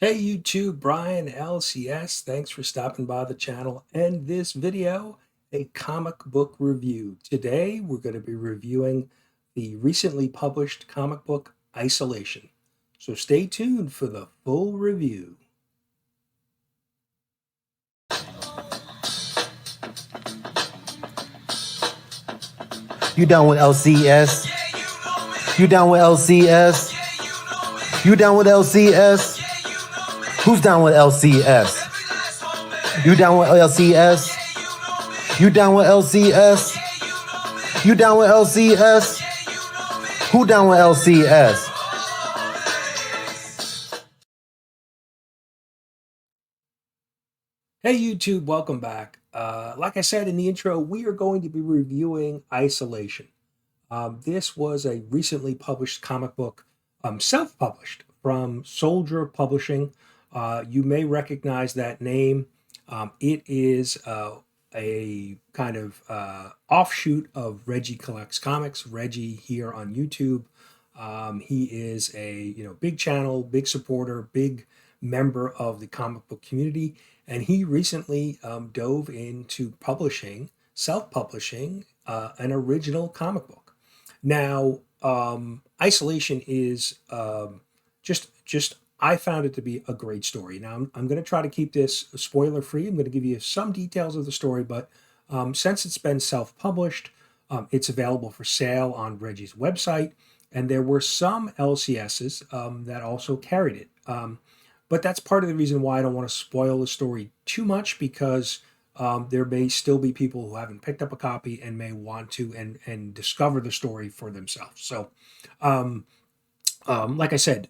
Hey YouTube, Brian LCS. Thanks for stopping by the channel and this video, a comic book review. Today we're going to be reviewing the recently published comic book Isolation. So stay tuned for the full review. You down with LCS? You down with LCS? You down with LCS? Who's down with LCS? You down with LCS? You down with LCS? You down with LCS? Who down with LCS? Hey YouTube, welcome back. Like I said in the intro, we are going to be reviewing Isolation. This was a recently published comic book, self-published from Swoldier Publishing. You may recognize that name. It is a kind of offshoot of Regie Collects Comics. Regie here on YouTube. He is a big channel, big supporter, big member of the comic book community, and he recently dove into publishing, self-publishing, an original comic book. Now, Isolation is just I found it to be a great story. Now, I'm going to try to keep this spoiler free. I'm going to give you some details of the story, but since it's been self-published, it's available for sale on Regie's website, and there were some LCSs that also carried it. But that's part of the reason why I don't want to spoil the story too much, because there may still be people who haven't picked up a copy and may want to and discover the story for themselves. So, like I said,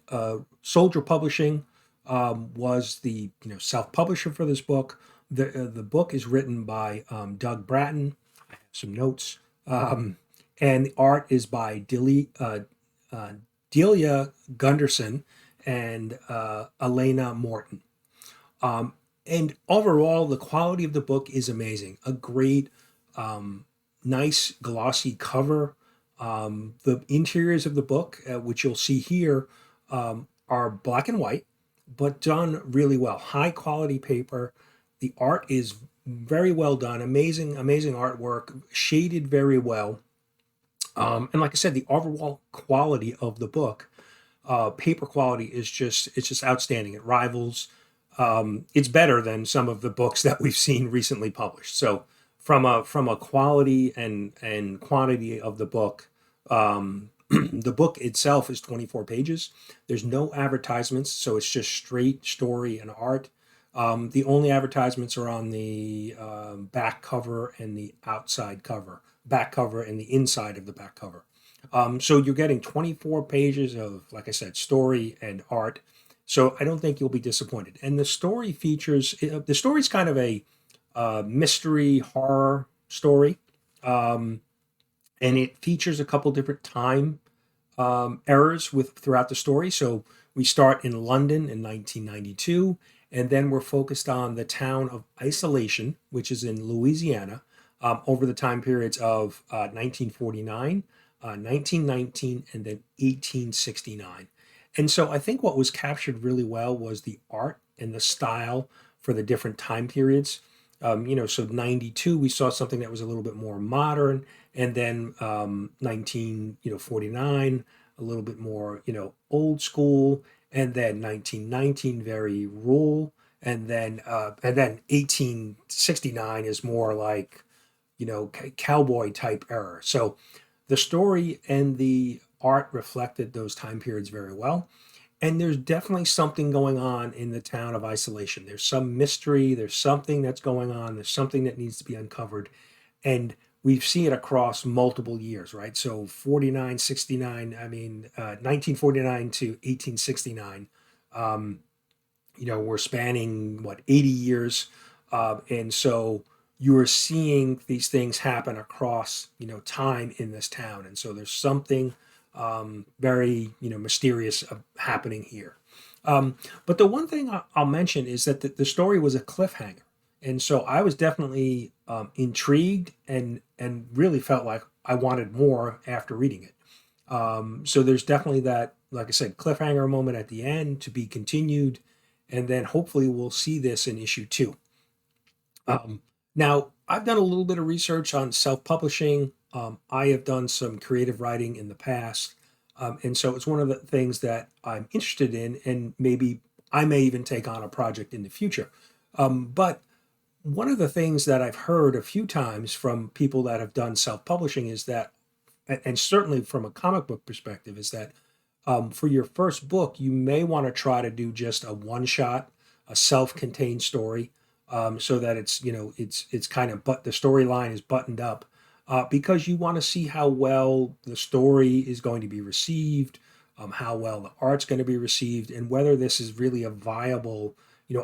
Soldier Publishing was the self-publisher for this book. The book is written by Doug Bratton. I have some notes, and the art is by Delia Gunderson and Elena Morton. And overall, the quality of the book is amazing. A great, nice, glossy cover. The interiors of the book, which you'll see here, are black and white, but done really well. High quality paper. The art is very well done. Amazing, amazing artwork, shaded very well. And like I said, the overall quality of the book, paper quality, is just outstanding. It rivals, it's better than some of the books that we've seen recently published. So from a quality and quantity of the book, the book itself is 24 pages. There's no advertisements, so it's just straight story and art. The only advertisements are on the back cover and the outside cover, back cover and the inside of the back cover. So you're getting 24 pages of, like I said, story and art. So I don't think you'll be disappointed. And the story features, the story's kind of a mystery horror story. And it features a couple different time errors throughout the story. So we start in London in 1992, and then we're focused on the town of Isolation, which is in Louisiana, over the time periods of 1949, 1919, and then 1869. And so I think what was captured really well was the art and the style for the different time periods. So 92, we saw something that was a little bit more modern, and then 1949, a little bit more, old school, and then 1919, very rural, and then 1869 is more like, cowboy type era. So the story and the art reflected those time periods very well. And there's definitely something going on in the town of Isolation. There's some mystery, there's something that's going on, there's something that needs to be uncovered. And we see it across multiple years, right? So 49, 69, 1949 to 1869, we're spanning, 80 years. And so you are seeing these things happen across, time in this town. And so there's something very, mysterious happening here. But the one thing I'll mention is that the story was a cliffhanger. And so I was definitely intrigued and really felt like I wanted more after reading it. So there's definitely that, like I said, cliffhanger moment at the end, to be continued. and then hopefully we'll see this in issue 2. Now, I've done a little bit of research on self-publishing. I have done some creative writing in the past, and so it's one of the things that I'm interested in, and maybe I may even take on a project in the future. But one of the things that I've heard a few times from people that have done self-publishing is that, and certainly from a comic book perspective, is that for your first book, you may want to try to do just a one-shot, a self-contained story, so that it's kind of, but the storyline is buttoned up, because you want to see how well the story is going to be received, how well the art's going to be received, and whether this is really a viable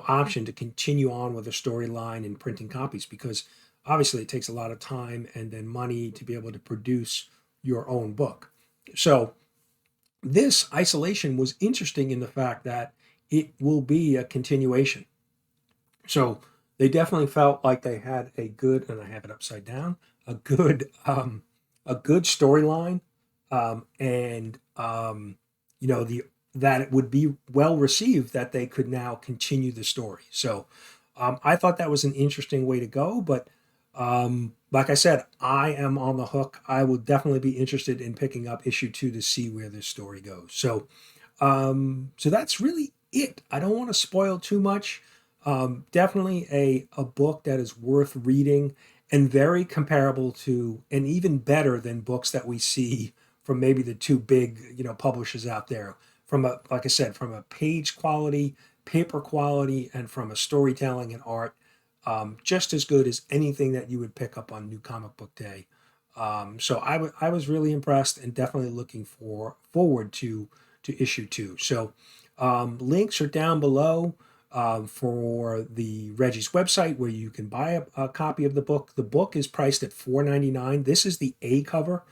option to continue on with a storyline and printing copies, because obviously it takes a lot of time and then money to be able to produce your own book. So this isolation was interesting in the fact that it will be a continuation. So they definitely felt like they had a good, and I have it upside down, a good storyline, and the that it would be well received, that they could now continue the story. So I thought that was an interesting way to go, but like I said, I am on the hook. I will definitely be interested in picking up issue 2 to see where this story goes. So that's really it. I don't want to spoil too much. Definitely a book that is worth reading, and very comparable to, and even better than, books that we see from maybe the 2 big publishers out there, from a, like I said, from a page quality, paper quality, and from a storytelling and art, just as good as anything that you would pick up on New Comic Book Day. So I was really impressed, and definitely looking forward to issue 2. So links are down below for the Regie's website, where you can buy a copy of the book. The book is priced at $4.99. This is the A cover,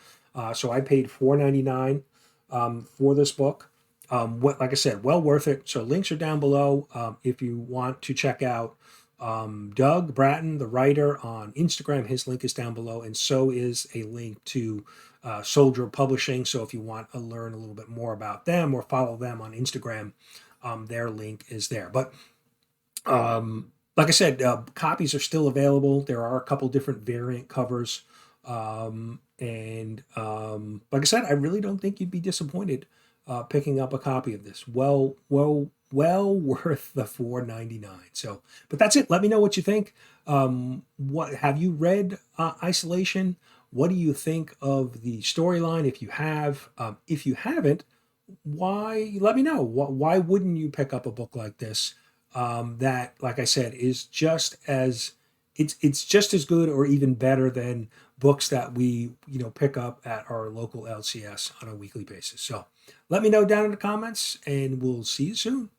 so I paid $4.99 for this book. Like I said, well worth it. So links are down below if you want to check out Doug Bratton, the writer, on Instagram. His link is down below, and so is a link to Swoldier Publishing. So if you want to learn a little bit more about them or follow them on Instagram, their link is there. But like I said, copies are still available. There are a couple different variant covers, and like I said, I really don't think you'd be disappointed picking up a copy of this. Well worth the $4.99. So, but that's it. Let me know what you think. What have you read? Isolation. What do you think of the storyline? If you have, if you haven't, why? Let me know. Why wouldn't you pick up a book like this? That, like I said, is just as it's just as good or even better than books that we pick up at our local LCS on a weekly basis. So let me know down in the comments, and we'll see you soon.